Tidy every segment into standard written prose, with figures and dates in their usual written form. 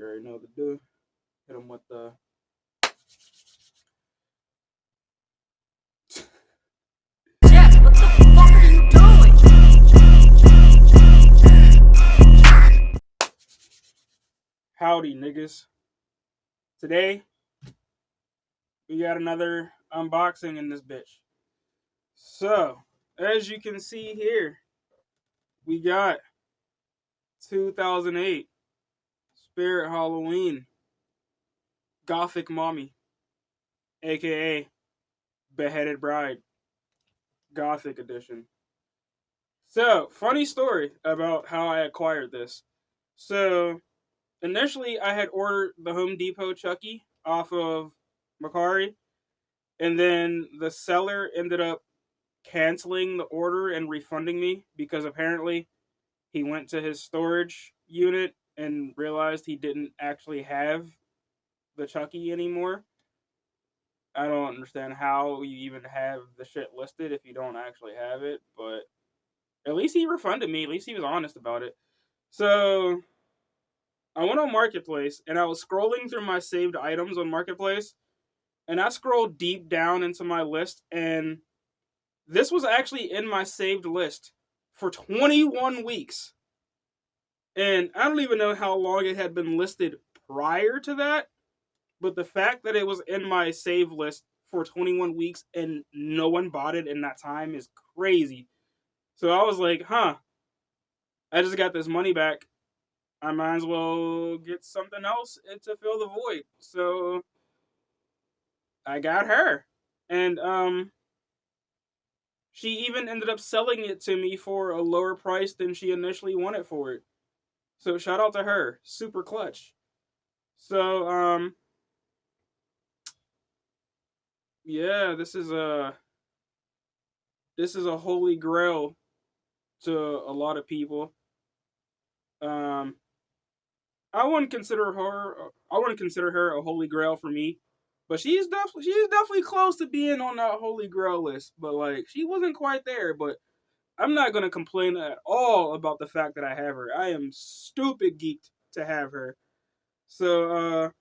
You already know what to do. Hit him with the. Jeff, what the fuck are you doing? Howdy, niggas. Today, we got another unboxing in this bitch. So, as you can see here, we got 2008 Spirit Halloween Gothic Mommy, aka Beheaded Bride, Gothic Edition. So, funny story about how I acquired this. So, initially, I had ordered the Home Depot Chucky off of Macari, and then the seller ended up canceling the order and refunding me because apparently he went to his storage unit and realized he didn't actually have the Chucky anymore. I don't understand how you even have the shit listed if you don't actually have it, but at least he refunded me. At least he was honest about it. So I went on Marketplace and I was scrolling through my saved items on Marketplace, and I scrolled deep down into my list, and this was actually in my saved list for 21 weeks. And I don't even know how long it had been listed prior to that, but the fact that it was in my save list for 21 weeks and no one bought it in that time is crazy. So I was like, I just got this money back. I might as well get something else to fill the void. So I got her. And she even ended up selling it to me for a lower price than she initially wanted for it. So shout out to her. Super clutch. So yeah, this is a holy grail to a lot of people. Um I wouldn't consider her a holy grail for me. But she's definitely close to being on that holy grail list. But like she wasn't quite there, but I'm not gonna complain at all about the fact that I have her. I am stupid geeked to have her. So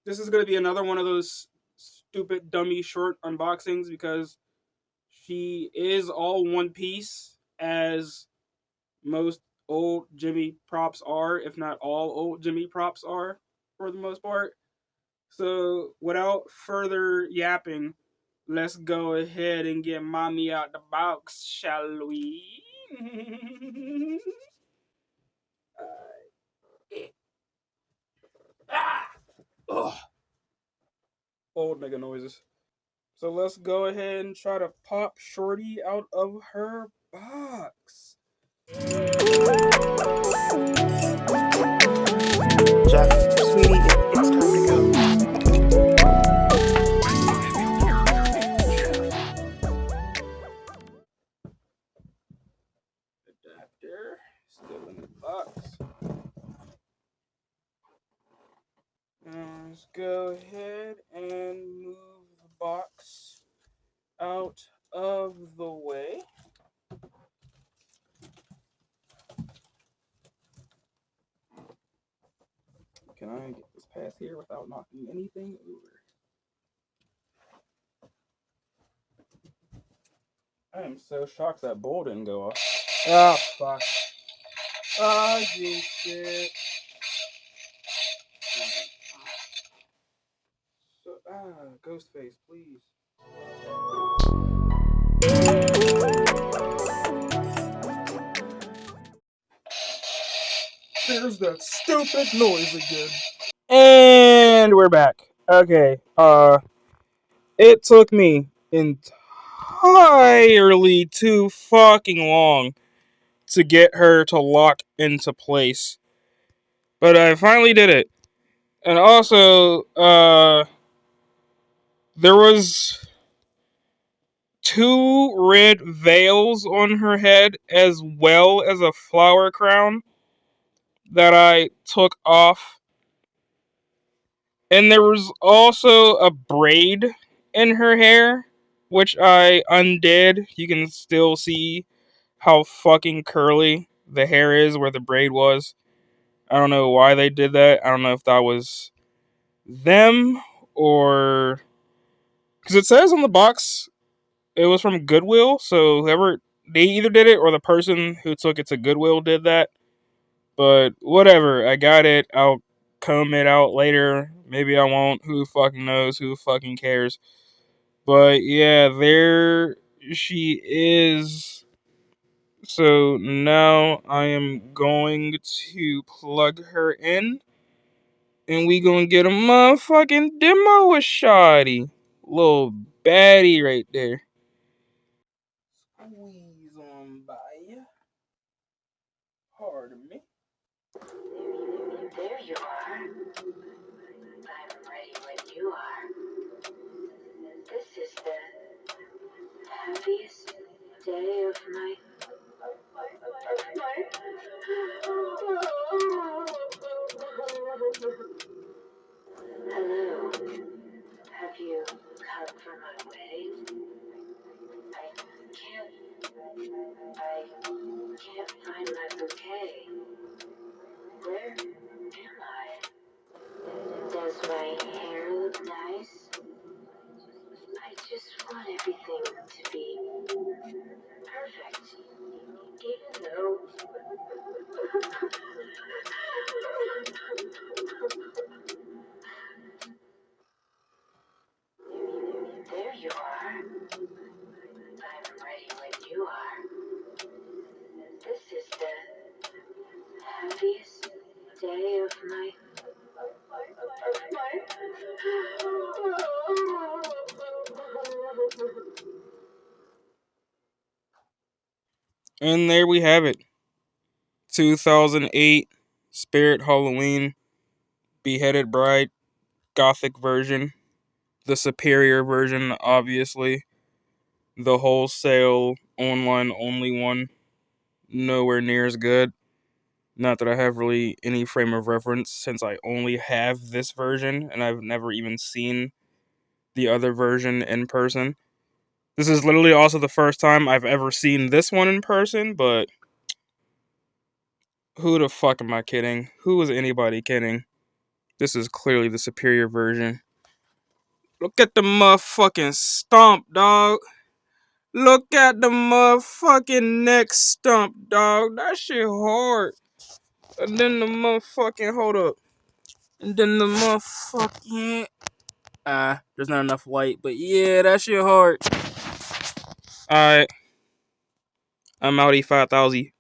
this is gonna be another one of those stupid dummy short unboxings because she is all one piece, as most old Jimmy props are, if not all old Jimmy props are, for the most part. So without further yapping, let's go ahead and get mommy out the box, shall we? Ugh. Old nigga noises. So let's go ahead and try to pop Shorty out of her box. Jeff, sweetie, it's time to go. Adapter still in the box. Let's go ahead and move the box out of the way. Can I get this past here without knocking anything over? I am so shocked that bowl didn't go off. Ah, fuck. Ah, you shit. So, Ghostface, please. There's that stupid noise again. And we're back. Okay, it took me entirely too fucking long to get her to lock into place. But I finally did it. And also, there was 2 red veils on her head as well as a flower crown that I took off. And there was also a braid in her hair, which I undid. You can still see how fucking curly the hair is where the braid was. I don't know why they did that. I don't know if that was them or because it says on the box it was from Goodwill. So whoever they either did it or the person who took it to Goodwill did that. But whatever, I got it. I'll comb it out later. Maybe I won't. Who fucking knows? Who fucking cares? But yeah, there she is. So now I am going to plug her in. And we gonna get a motherfucking demo with Shoddy. Little baddie right there. Squeeze on by ya. Pardon me. There you are. I'm ready when you are. This is the happiest day of my Hello. Have you come for my wedding? I can't find my bouquet. Where am I? Does my hair look nice? I just want everything to be perfect. Even though there you are. I'm ready when you are. This is the happiest day of my And there we have it. 2008 Spirit Halloween Beheaded Bride Gothic version. The superior version, obviously. The wholesale online only one. Nowhere near as good. Not that I have really any frame of reference since I only have this version and I've never even seen the other version in person. This is literally also the first time I've ever seen this one in person, but who the fuck am I kidding? Who is anybody kidding? This is clearly the superior version. Look at the motherfucking stomp, dog. Look at the motherfucking neck stump, dog. That shit hard. And then the motherfucking, hold up. And then the motherfucking, there's not enough light, but yeah, that shit hard. Alright. I'm outie 5,000.